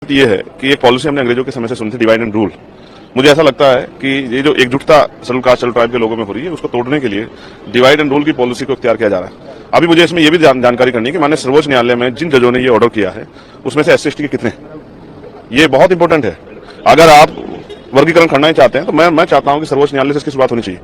ये है कि एक पॉलिसी हमने अंग्रेजों के समय से सुनी थी, डिवाइड एंड रूल। मुझे ऐसा लगता है कि ये जो एकजुटता शेड्यूल कास्ट शेड्यूल ट्राइब के लोगों में हो रही है, उसको तोड़ने के लिए डिवाइड एंड रूल की पॉलिसी को इख्तियार किया जा रहा है। अभी मुझे इसमें यह भी जानकारी करनी है कि माननीय सर्वोच्च न्यायालय में जिन जजों ने ये ऑर्डर किया है उसमें से SC ST के कितने, ये बहुत इंपॉर्टेंट है। अगर आप वर्गीकरण करना ही चाहते हैं तो मैं चाहता हूं कि सर्वोच्च न्यायालय से इसकी शुरुआत होनी चाहिए।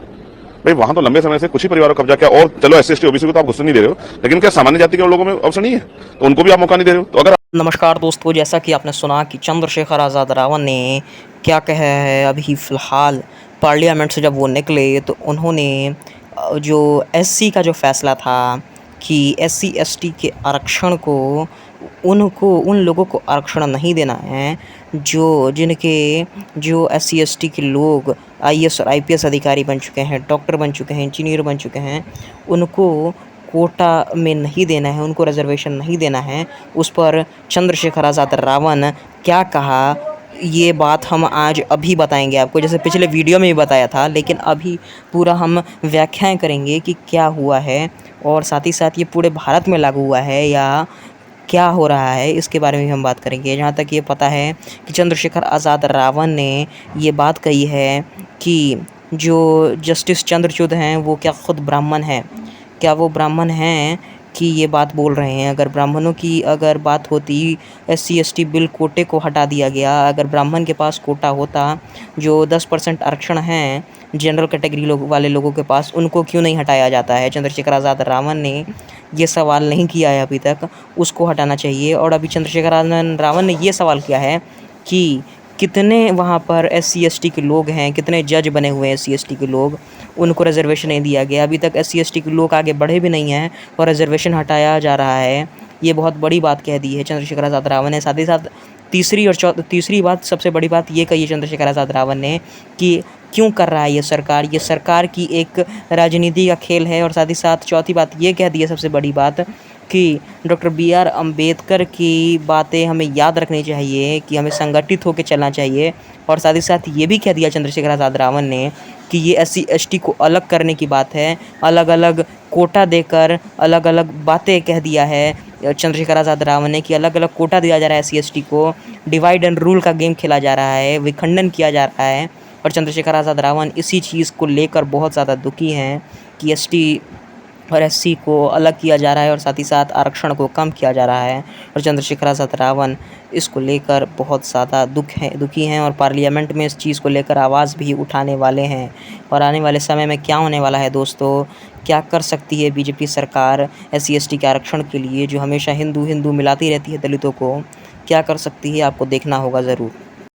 भाई वहां तो लंबे समय से कुछ ही परिवारों को कब्जा किया, और चलो SC ST OBC को तो आप घुसने नहीं दे रहे हो, लेकिन क्या सामान्य जाति के लोगों में अवसर नहीं है, तो उनको भी आप मौका नहीं दे रहे हो। तो अगर नमस्कार दोस्तों, जैसा कि आपने सुना कि चंद्रशेखर आज़ाद रावण ने क्या कहा है। अभी फ़िलहाल पार्लियामेंट से जब वो निकले तो उन्होंने जो SC का जो फैसला था कि SC ST के आरक्षण को उन लोगों को आरक्षण नहीं देना है जो SC ST के लोग IAS और IPS अधिकारी बन चुके हैं, डॉक्टर बन चुके हैं, इंजीनियर बन चुके हैं, उनको कोटा में नहीं देना है, उनको रिजर्वेशन नहीं देना है। उस पर चंद्रशेखर आज़ाद रावण क्या कहा, ये बात हम आज अभी बताएंगे आपको। जैसे पिछले वीडियो में भी बताया था, लेकिन अभी पूरा हम व्याख्याएं करेंगे कि क्या हुआ है, और साथ ही साथ ये पूरे भारत में लागू हुआ है या क्या हो रहा है, इसके बारे में भी हम बात करेंगे। जहाँ तक ये पता है कि चंद्रशेखर आज़ाद रावण ने ये बात कही है कि जो जस्टिस चंद्रचूड़ हैं वो क्या खुद ब्राह्मण हैं, क्या वो ब्राह्मण हैं कि ये बात बोल रहे हैं। अगर ब्राह्मणों की अगर बात होती, SC ST बिल कोटे को हटा दिया गया, अगर ब्राह्मण के पास कोटा होता, जो 10% आरक्षण हैं जनरल कैटेगरी वाले लोगों के पास, उनको क्यों नहीं हटाया जाता है। चंद्रशेखर आज़ाद रावण ने ये सवाल नहीं किया है अभी तक, उसको हटाना चाहिए। और अभी चंद्रशेखर आज़ाद रावण ने ये सवाल किया है कि कितने वहाँ पर SC ST के लोग हैं, कितने जज बने हुए हैं SC ST के लोग, उनको रिजर्वेशन नहीं दिया गया। अभी तक SC ST के लोग आगे बढ़े भी नहीं हैं और रिजर्वेशन हटाया जा रहा है। ये बहुत बड़ी बात कह दी है चंद्रशेखर आज़ाद रावण ने। साथ ही साथ तीसरी बात, सबसे बड़ी बात ये कही है चंद्रशेखर आज़ाद रावण ने कि क्यों कर रहा है ये सरकार की एक राजनीति का खेल है। और साथ ही साथ चौथी बात ये कह दी है, सबसे बड़ी बात, कि डॉक्टर BR अम्बेडकर की बातें हमें याद रखनी चाहिए, कि हमें संगठित होकर चलना चाहिए। और साथ ही साथ ये भी कह दिया चंद्रशेखर आज़ाद रावण ने कि ये SC ST को अलग करने की बात है, अलग अलग कोटा देकर अलग अलग बातें कह दिया है चंद्रशेखर आज़ाद रावण ने कि अलग अलग कोटा दिया जा रहा है SC ST को, डिवाइड एंड रूल का गेम खेला जा रहा है, विखंडन किया जा रहा है। और चंद्रशेखर आज़ाद रावण इसी चीज़ को लेकर बहुत ज़्यादा दुखी हैं कि ST और SC को अलग किया जा रहा है और साथ ही साथ आरक्षण को कम किया जा रहा है। और चंद्रशेखर आज़ाद रावण इसको लेकर बहुत ज़्यादा दुखी हैं और पार्लियामेंट में इस चीज़ को लेकर आवाज़ भी उठाने वाले हैं। और आने वाले समय में क्या होने वाला है दोस्तों, क्या कर सकती है BJP सरकार SC ST के आरक्षण के लिए, जो हमेशा हिंदू हिंदू मिलाती रहती है दलितों को, क्या कर सकती है, आपको देखना होगा ज़रूर।